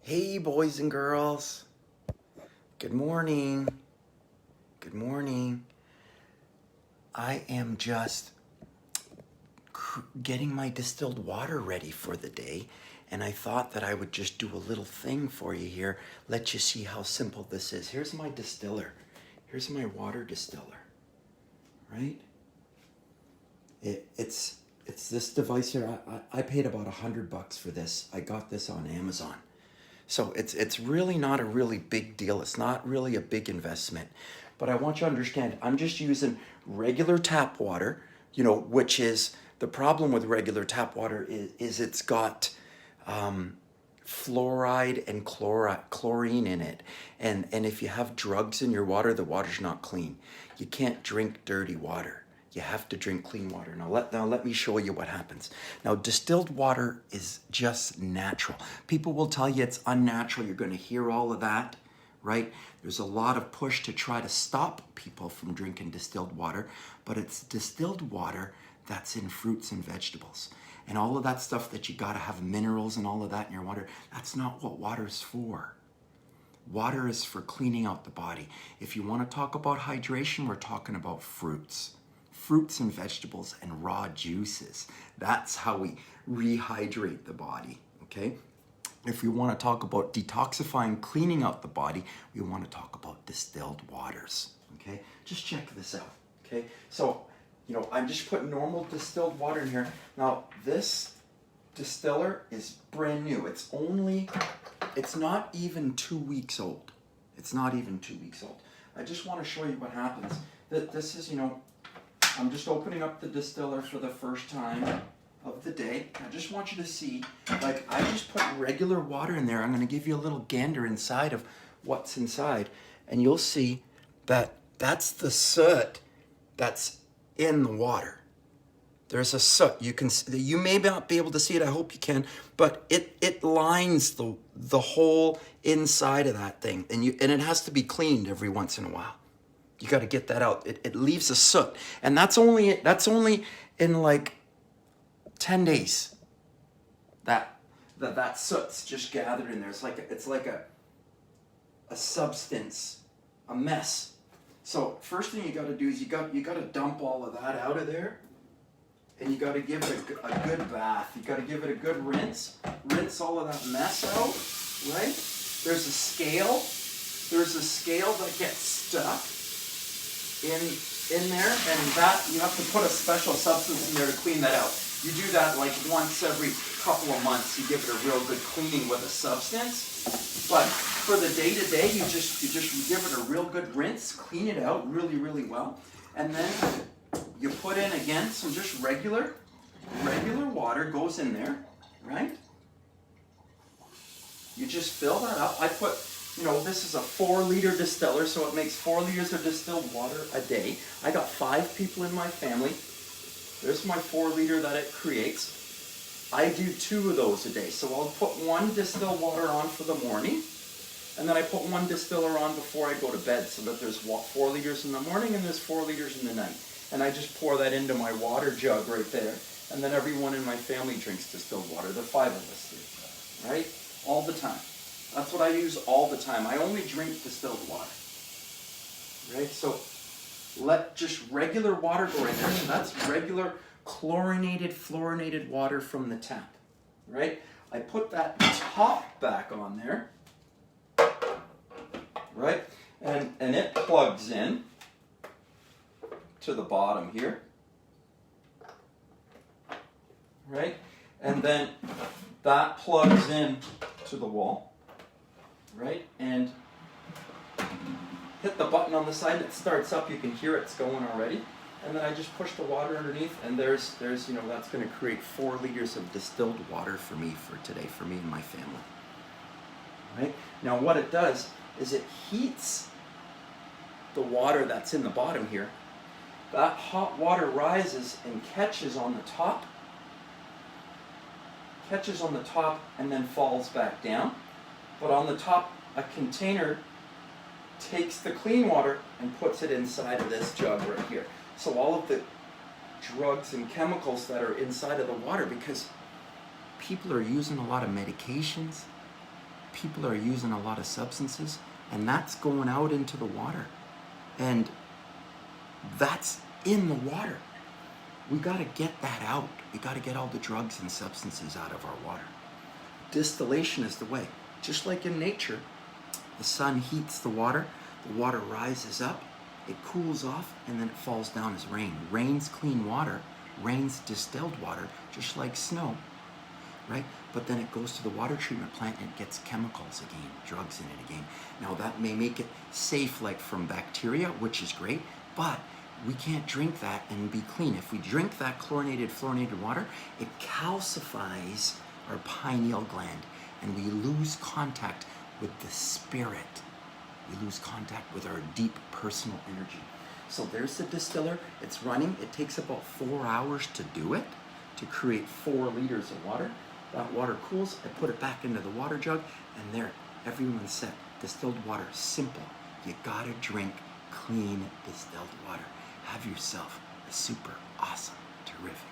Hey, boys and girls. Good morning. Good morning. I am just getting my distilled water ready for the day, and I thought that I would just do a little thing for you here, let you see how simple this is. Here's my distiller. Here's my water distiller, right? It's this device here. I paid about $100 for this. I got this on Amazon. So it's really not a really big deal. It's not really a big investment. But I want you to understand, I'm just using regular tap water, which is the problem with regular tap water is it's got fluoride and chlorine in it. And if you have drugs in your water, the water's not clean. You can't drink dirty water. You have to drink clean water. Now let me show you what happens. Now, distilled water is just natural. People will tell you it's unnatural. You're going to hear all of that, right? There's a lot of push to try to stop people from drinking distilled water, but it's distilled water that's in fruits and vegetables. And all of that stuff that you got to have minerals and all of that in your water, that's not what water's for. Water is for cleaning out the body. If you want to talk about hydration, we're talking about fruits and vegetables and raw juices. That's how we rehydrate the body, okay? If we want to talk about detoxifying, cleaning out the body, we want to talk about distilled waters, okay? Just check this out, okay? So, I'm just putting normal distilled water in here. Now, this distiller is brand new. It's not even 2 weeks old. It's not even 2 weeks old. I just want to show you what happens. This is, I'm just opening up the distiller for the first time of the day. I just want you to see, I just put regular water in there. I'm going to give you a little gander inside of what's inside, and you'll see that that's the soot that's in the water. There's a soot. You may not be able to see it. I hope you can, but it lines the whole inside of that thing, and it has to be cleaned every once in a while. You got to get that out. It leaves a soot, and that's only in like 10 days. That soot's just gathered in there. It's like a substance, a mess. So first thing you got to do is you got to dump all of that out of there, and you got to give it a good bath. You got to give it a good rinse all of that mess out. Right? There's a scale that gets stuck in there, and that you have to put a special substance in there to clean that out. You do that like once every couple of months. You give it a real good cleaning with a substance. But for the day-to-day, you just give it a real good rinse, clean it out really, really well, and then you put in again some just regular water goes in there, right? You just fill that up. I put, this is a 4-liter distiller, so it makes 4 liters of distilled water a day. I got 5 people in my family. There's my 4-liter that it creates. I do 2 of those a day. So I'll put 1 distilled water on for the morning, and then I put 1 distiller on before I go to bed, so that there's 4 liters in the morning and there's 4 liters in the night. And I just pour that into my water jug right there. And then everyone in my family drinks distilled water. The 5 of us do, right? All the time. That's what I use all the time. I only drink distilled water, right? So let just regular water go in there. So that's regular fluorinated water from the tap, right? I put that top back on there, right? And it plugs in to the bottom here, right? And then that plugs in to the wall. Right, and hit the button on the side. It starts up. You can hear it's going already. And then I just push the water underneath, and there's that's going to create 4 liters of distilled water for me for today, for me and my family. Right now, what it does is it heats the water that's in the bottom here. That hot water rises and catches on the top, and then falls back down. But on the top, a container takes the clean water and puts it inside of this jug right here. So all of the drugs and chemicals that are inside of the water, because people are using a lot of medications, people are using a lot of substances, and that's going out into the water. And that's in the water. We got to get that out. We got to get all the drugs and substances out of our water. Distillation is the way. Just like in nature, the sun heats the water rises up, it cools off, and then it falls down as rain. Rain's clean water, rain's distilled water, just like snow, right? But then it goes to the water treatment plant and it gets chemicals again, drugs in it again. Now that may make it safe, like from bacteria, which is great, but we can't drink that and be clean. If we drink that chlorinated, fluorinated water, it calcifies our pineal gland, and we lose contact with the spirit. We lose contact with our deep personal energy. So there's the distiller. It's running. It takes about 4 hours to do it, to create 4 liters of water. That water cools. I put it back into the water jug, and there, everyone's set. Distilled water, simple. You gotta drink clean distilled water. Have yourself a super awesome, terrific